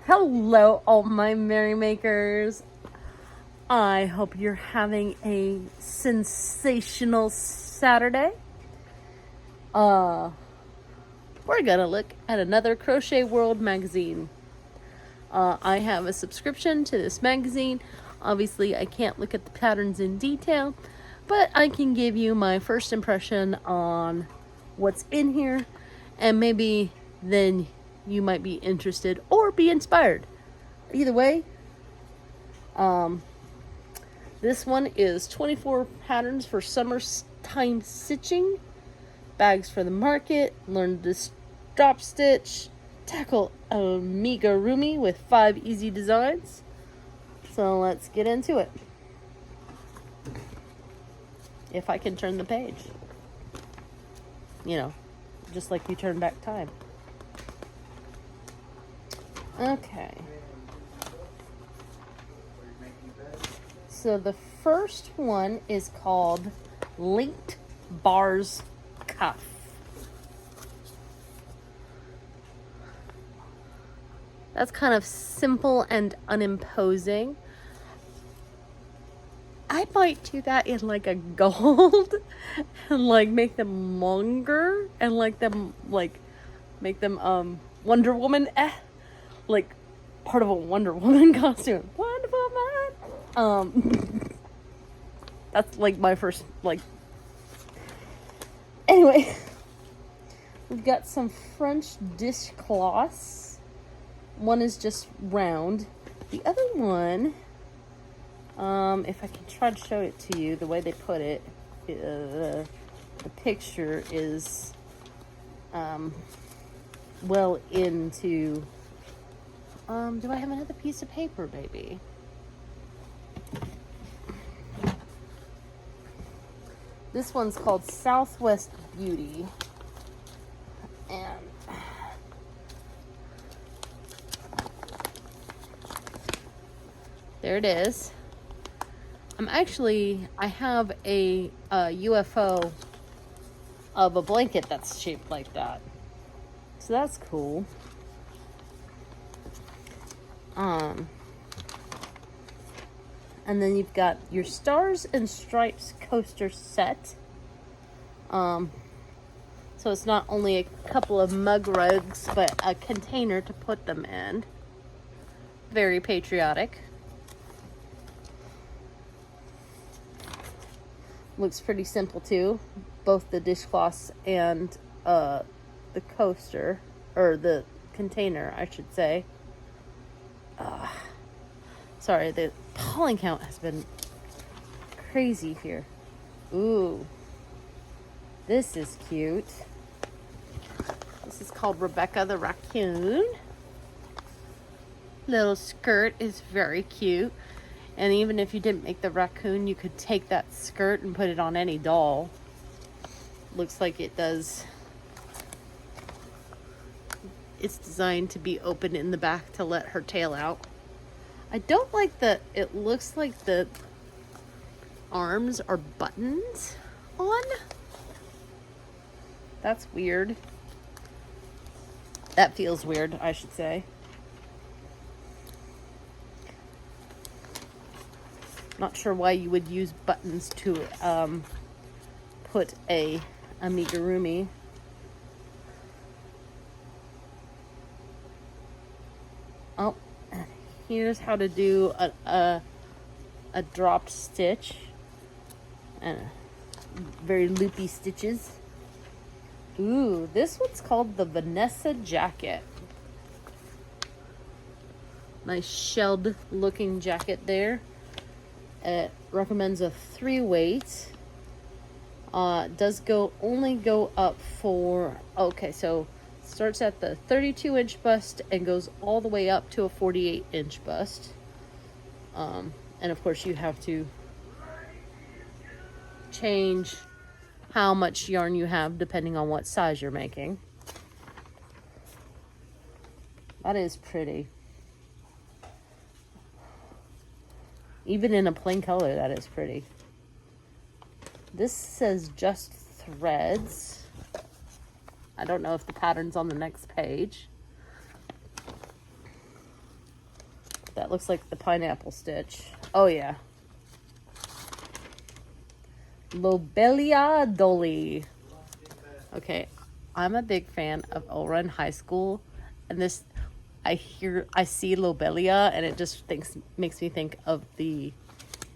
Hello, all my merrymakers. I hope you're having a sensational Saturday. We're gonna look at another Crochet World magazine. I have a subscription to this magazine. Obviously, I can't look at the patterns in detail, but I can give you my first impression on what's in here, and maybe then you might be interested or be inspired. Either way, this one is 24 patterns for summertime stitching, bags for the market, learn to drop stitch, tackle amigurumi with 5 easy designs. So let's get into it. If I can turn the page. You know, just like you turn back time. Okay. So the first one is called Linked Bars Cuff. That's kind of simple and unimposing. I might do that in like a gold and like make them longer and make them Wonder Woman like part of a Wonder Woman costume. Wonder Woman. That's like my first anyway. We've got some French dishcloths. One is just round. The other one, if I can try to show it to you the way they put it, the picture is well into. Do I have another piece of paper, baby? This one's called Southwest Beauty. And there it is. I have a UFO of a blanket that's shaped like that. So that's cool. And then you've got your Stars and Stripes coaster set. So it's not only a couple of mug rugs, but a container to put them in. Very patriotic. Looks pretty simple too. Both the dishcloths and the coaster, or the container, I should say. Sorry, the pollen count has been crazy here. Ooh, this is cute. This is called Rebecca the Raccoon. Little skirt is very cute. And even if you didn't make the raccoon, you could take that skirt and put it on any doll. Looks like it does. It's designed to be open in the back to let her tail out. I don't like that it looks like the arms are buttons on. That's weird. That feels weird, I should say. Not sure why you would use buttons to put a amigurumi. Oh, here's how to do a dropped stitch and very loopy stitches. Ooh, this one's called the Vanessa jacket. Nice shelled looking jacket there. It recommends a 3 weight. Does only go up for, okay, so starts at the 32-inch bust and goes all the way up to a 48-inch bust. And of course you have to change how much yarn you have depending on what size you're making. That is pretty. Even in a plain color, that is pretty. This says just threads. I don't know if the pattern's on the next page. That looks like the pineapple stitch. Oh yeah. Lobelia Dolly. Okay, I'm a big fan of Oran High School, and this, I see Lobelia, and it just makes me think of the,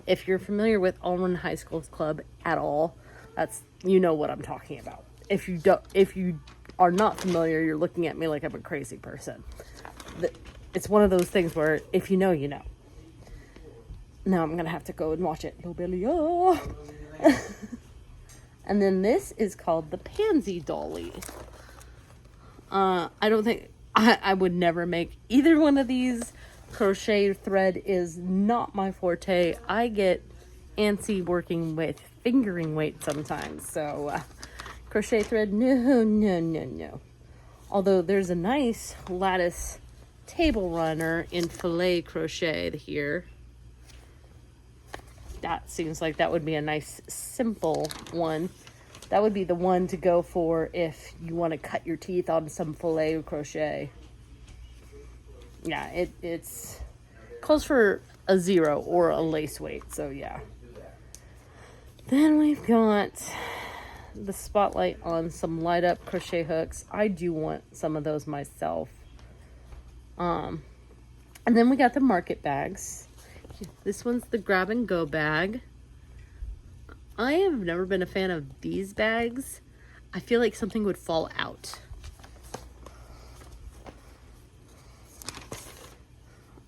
if you're familiar with Oran High School's club at all, that's, you know what I'm talking about. If you are not familiar, you're looking at me like I'm a crazy person. It's one of those things where if you know, you know. Now I'm gonna have to go and watch it. Lobelia. And then this is called the Pansy Dolly. I don't think, I would never make either one of these. Crochet thread is not my forte. I get antsy working with fingering weight sometimes. So crochet thread, no. Although there's a nice lattice table runner in filet crochet here. That seems like that would be a nice simple one. That would be the one to go for if you want to cut your teeth on some filet crochet. Yeah, it's calls for a 0 or a lace weight, so yeah. Then we've got the spotlight on some light up crochet hooks. I do want some of those myself. And then we got the market bags. This one's the grab and go bag. I have never been a fan of these bags. I feel like something would fall out.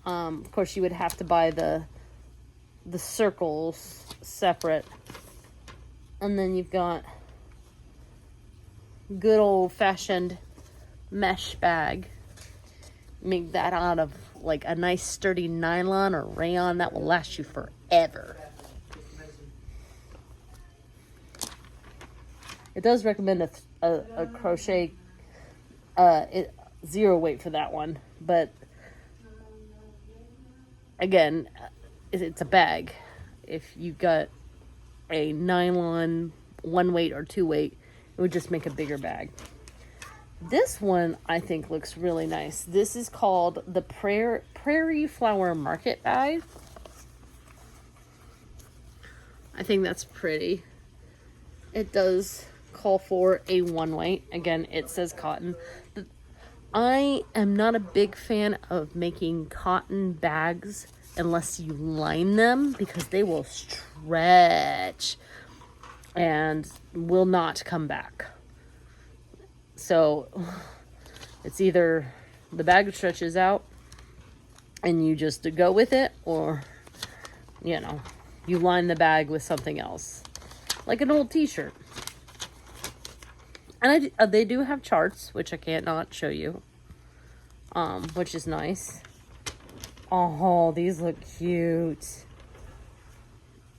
Of course, you would have to buy the circles separate. And then you've got good old fashioned mesh bag. Make that out of like a nice sturdy nylon or rayon that will last you forever. It does recommend a crochet 0 weight for that one, but again, it's a bag. If you got a nylon 1 weight or 2 weight, it would just make a bigger bag. This one I think looks really nice. This is called the Prairie Flower Market Bag. I think that's pretty. It does call for a 1 weight. Again, it says cotton. I am not a big fan of making cotton bags unless you line them, because they will stretch and will not come back. So it's either the bag stretches out and you just go with it, or, you know, you line the bag with something else, like an old t-shirt. And they do have charts, which I can't not show you, which is nice. Oh, these look cute.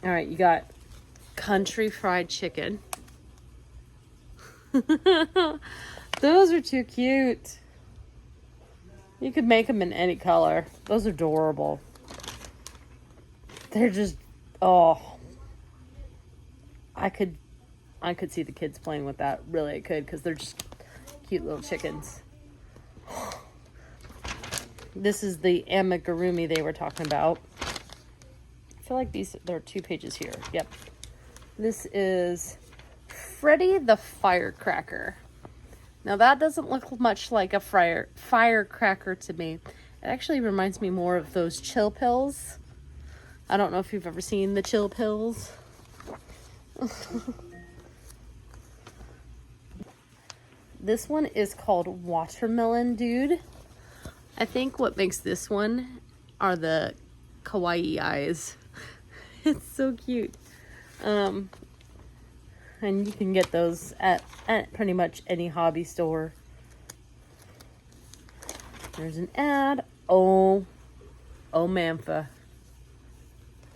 All right, you got country fried chicken. Those are too cute. You could make them in any color. Those are adorable. They're just, oh. I could see the kids playing with that. Really, I could, because they're just cute little chickens. This is the amigurumi they were talking about. I feel like there are 2 pages here. Yep. This is Freddy the Firecracker. Now that doesn't look much like a firecracker to me. It actually reminds me more of those chill pills. I don't know if you've ever seen the chill pills. This one is called Watermelon Dude. I think what makes this one are the kawaii eyes. It's so cute. And you can get those at pretty much any hobby store. There's an ad. Oh Mantha.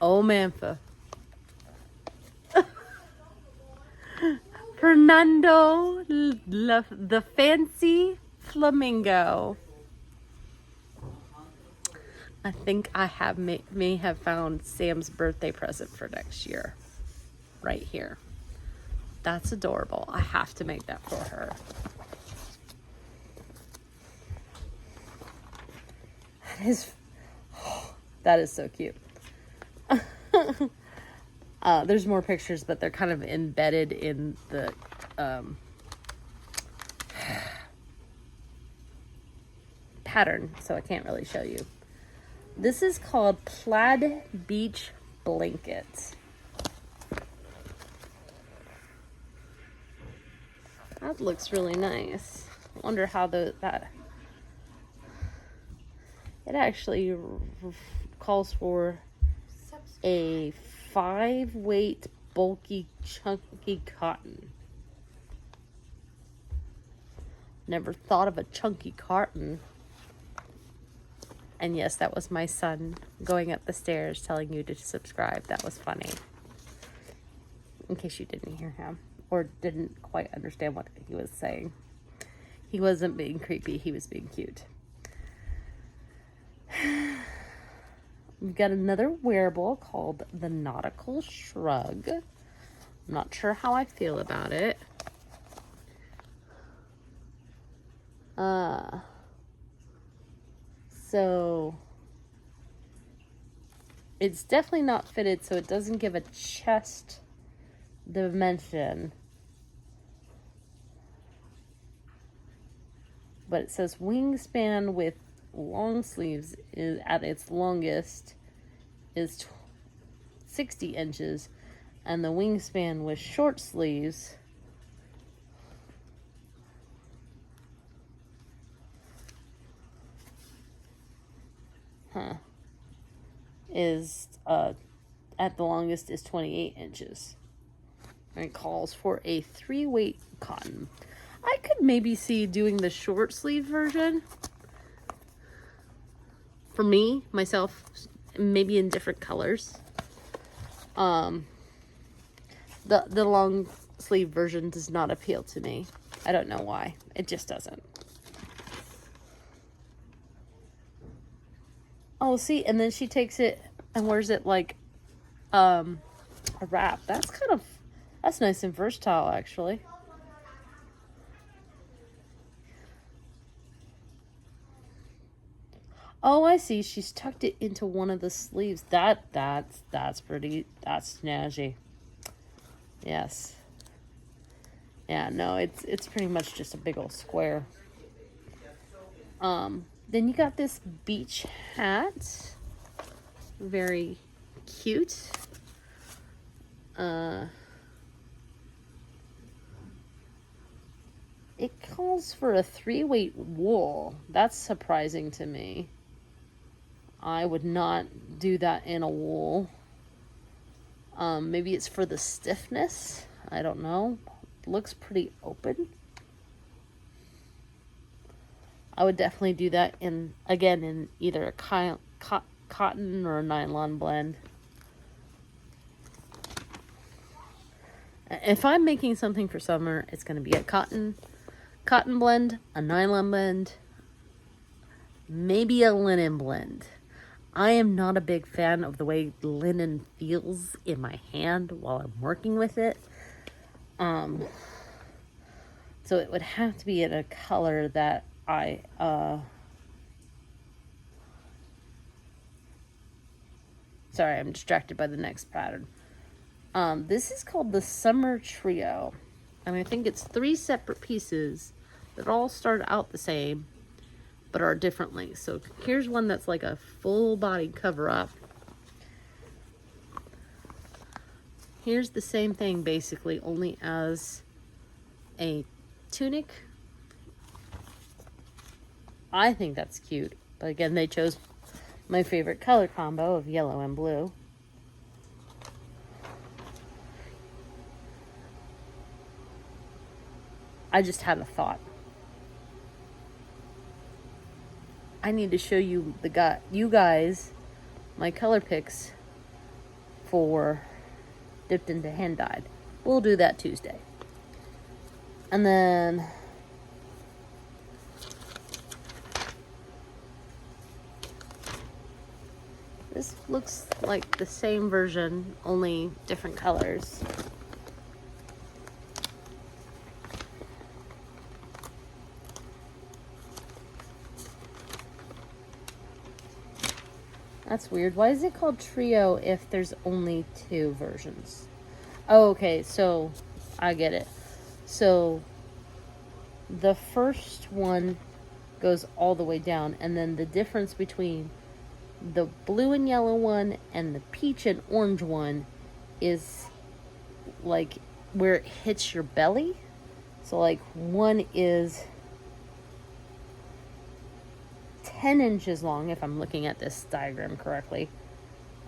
Oh Mantha. Fernando the Fancy Flamingo. I think I may have found Sam's birthday present for next year. Right here. That's adorable. I have to make that for her. That is, oh, That is so cute. There's more pictures, but they're kind of embedded in the pattern, so I can't really show you. This is called Plaid Beach Blanket. That looks really nice. I wonder how that it actually calls for a 5-weight bulky chunky cotton. Never thought of a chunky cotton. And yes, that was my son going up the stairs telling you to subscribe. That was funny. In case you didn't hear him or didn't quite understand what he was saying. He wasn't being creepy, he was being cute. We've got another wearable called the Nautical Shrug. I'm not sure how I feel about it. So it's definitely not fitted, so it doesn't give a chest dimension. But it says wingspan with long sleeves is at its longest is 60 inches, and the wingspan with short sleeves is at the longest is 28 inches. And it calls for a 3-weight cotton. I could maybe see doing the short sleeve version for me, myself, maybe in different colors. The long sleeve version does not appeal to me. I don't know why. It just doesn't. Oh, see, and then she takes it and wears it like a wrap. That's nice and versatile, actually. Oh, I see. She's tucked it into one of the sleeves. That's pretty. That's snazzy. Yes. Yeah, no, it's pretty much just a big old square. Then you got this beach hat. Very cute. It calls for a 3-weight wool. That's surprising to me. I would not do that in a wool. Maybe it's for the stiffness. I don't know. It looks pretty open. I would definitely do that in either a cotton or a nylon blend. If I'm making something for summer, it's going to be a cotton blend, a nylon blend, maybe a linen blend. I am not a big fan of the way linen feels in my hand while I'm working with it. So it would have to be in a color that sorry, I'm distracted by the next pattern. This is called the Summer Trio. And I think it's 3 separate pieces that all start out the same, but are different lengths. So here's one that's like a full body cover up. Here's the same thing basically, only as a tunic. I think that's cute. But again, they chose my favorite color combo of yellow and blue. I just had a thought. I need to show you you guys my color picks for dipped into hand dyed. We'll do that Tuesday. And then this looks like the same version, only different colors. That's weird. Why is it called trio if there's only 2 versions? Oh, okay, so I get it. So the first one goes all the way down, and then the difference between the blue and yellow one and the peach and orange one is like where it hits your belly. So like one is 10 inches long, if I'm looking at this diagram correctly,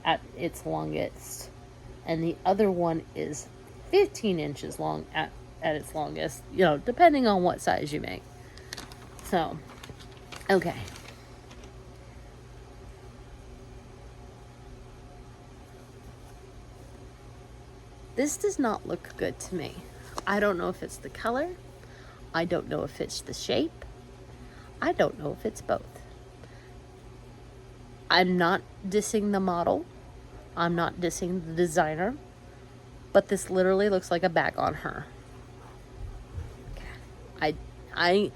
at its longest, and the other one is 15 inches long at its longest, you know, depending on what size you make. So, okay. This does not look good to me. I don't know if it's the color. I don't know if it's the shape. I don't know if it's both. I'm not dissing the model. I'm not dissing the designer. But this literally looks like a bag on her. I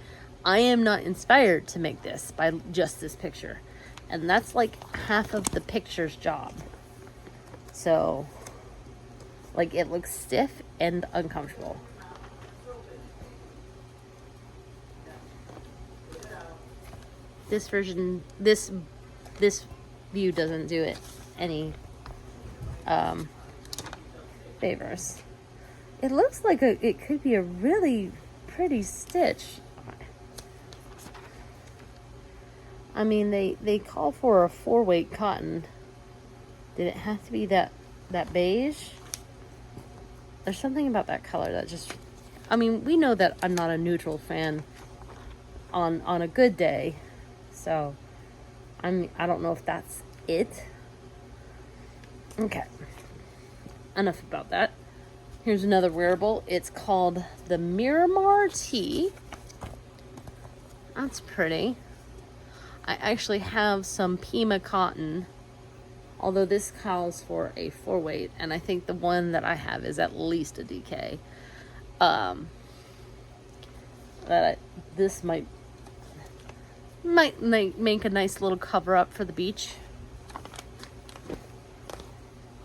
am not inspired to make this by just this picture. And that's like half of the picture's job. So, like, it looks stiff and uncomfortable. This version, this view doesn't do it any favors. It looks like it could be a really pretty stitch. I mean, they call for a 4-weight cotton. Did it have to be that beige? There's something about that color that just, I mean, we know that I'm not a neutral fan on a good day. So, I don't know if that's it. Okay. Enough about that. Here's another wearable. It's called the Miramar Tee. That's pretty. I actually have some Pima cotton, although this calls for a 4-weight, and I think the one that I have is at least a DK. This might make a nice little cover up for the beach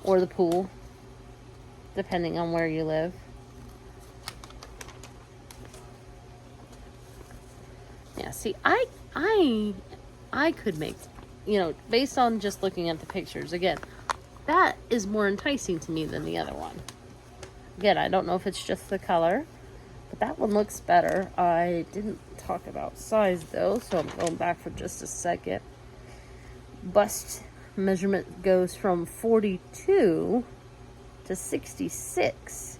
or the pool, depending on where you live. Yeah, see, I could make, you know, based on just looking at the pictures, again, that is more enticing to me than the other one. Again, I don't know if it's just the color, but that one looks better. I didn't talk about size though, so I'm going back for just a second. Bust measurement goes from 42 to 66.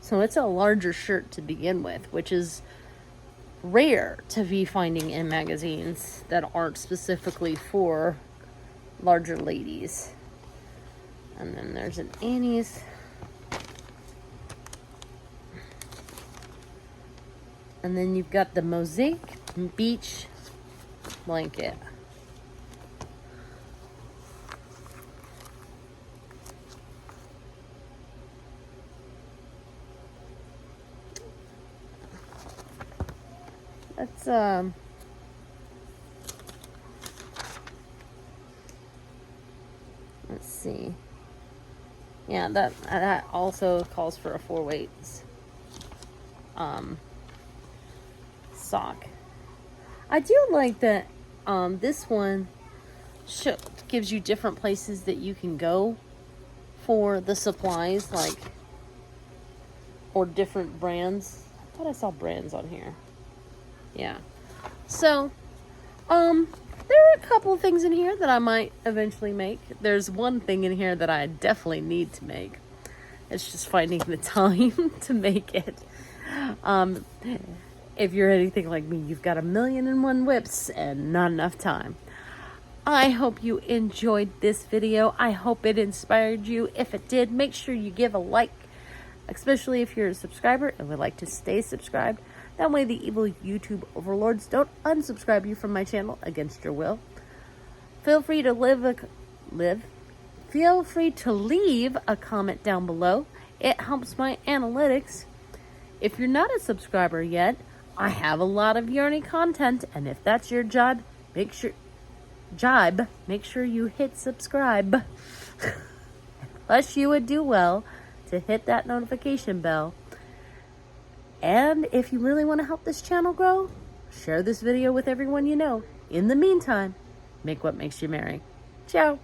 So it's a larger shirt to begin with, which is rare to be finding in magazines that aren't specifically for larger ladies. And then there's an Annie's. And then you've got the Mosaic Beach blanket. Let's see. Yeah, that also calls for a 4-weight sock. I do like that this one gives you different places that you can go for the supplies, like, or different brands. I thought I saw brands on here. Yeah. So, there are a couple of things in here that I might eventually make. There's one thing in here that I definitely need to make. It's just finding the time to make it. If you're anything like me, you've got 1,000,001 whips and not enough time. I hope you enjoyed this video. I hope it inspired you. If it did, make sure you give a like, especially if you're a subscriber and would like to stay subscribed. That way the evil YouTube overlords don't unsubscribe you from my channel against your will. Feel free to Feel free to leave a comment down below. It helps my analytics. If you're not a subscriber yet, I have a lot of yarny content, and if that's your job, make sure jibe, make sure you hit subscribe. Plus, you would do well to hit that notification bell. And if you really want to help this channel grow, share this video with everyone you know. In the meantime, make what makes you merry. Ciao.